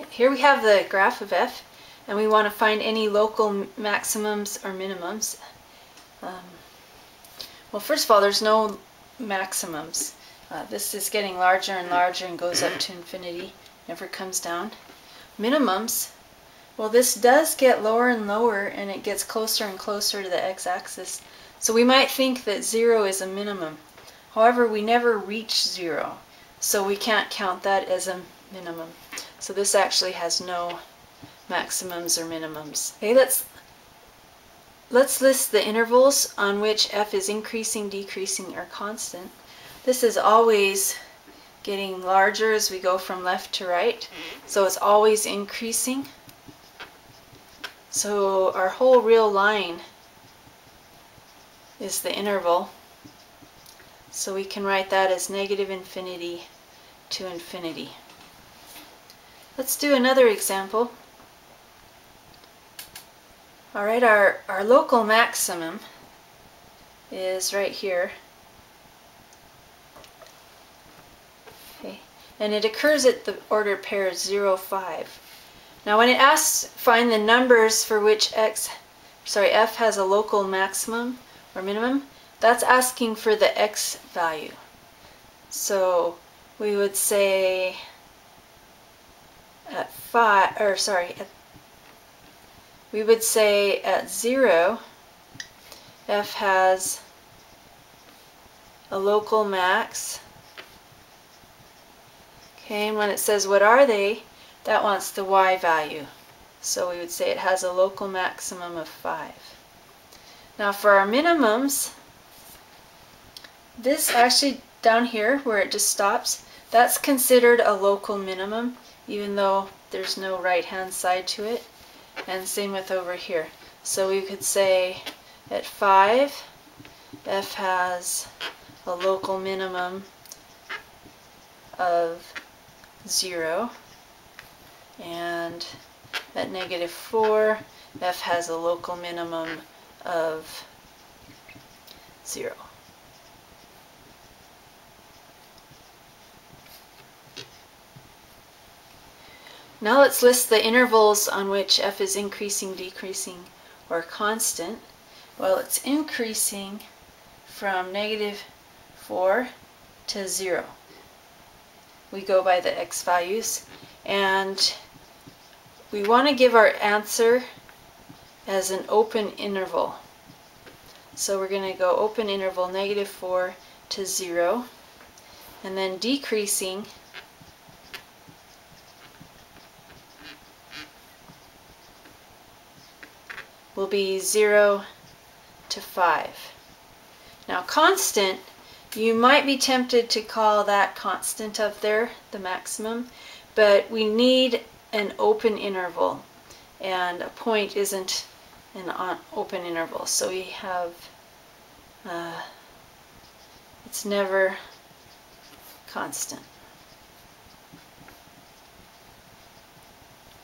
Here we have the graph of f, and we want to find any local maximums or minimums. Well, first of all, there's no maximums. This is getting larger and larger and goes up to infinity, never comes down. Minimums, well, this does get lower and lower, and it gets closer and closer to the x-axis. So we might think that 0 is a minimum. However, we never reach 0, so we can't count that as a minimum. So this actually has no maximums or minimums. Okay, let's list the intervals on which f is increasing, decreasing, or constant. This is always getting larger as we go from left to right, so it's always increasing. So our whole real line is the interval, so we can write that as negative infinity to infinity. Let's do another example. Alright, our local maximum is right here. Okay, and it occurs at the order pair 0, 5. Now when it asks find the numbers for which f has a local maximum or minimum, that's asking for the x value. So we would say at 0, f has a local max. Okay, and when it says what are they, that wants the y value. So we would say it has a local maximum of 5. Now for our minimums, this actually down here where it just stops, that's considered a local minimum, even though there's no right hand side to it. And same with over here. So we could say at 5, f has a local minimum of 0, and at negative 4, f has a local minimum of 0. Now let's list the intervals on which f is increasing, decreasing, or constant. Well, it's increasing from negative 4 to 0. We go by the x values, and we want to give our answer as an open interval. So we're going to go open interval negative 4 to 0, and then decreasing will be 0 to 5. Now constant, you might be tempted to call that constant up there the maximum, but we need an open interval, and a point isn't an open interval, so we have it's never constant.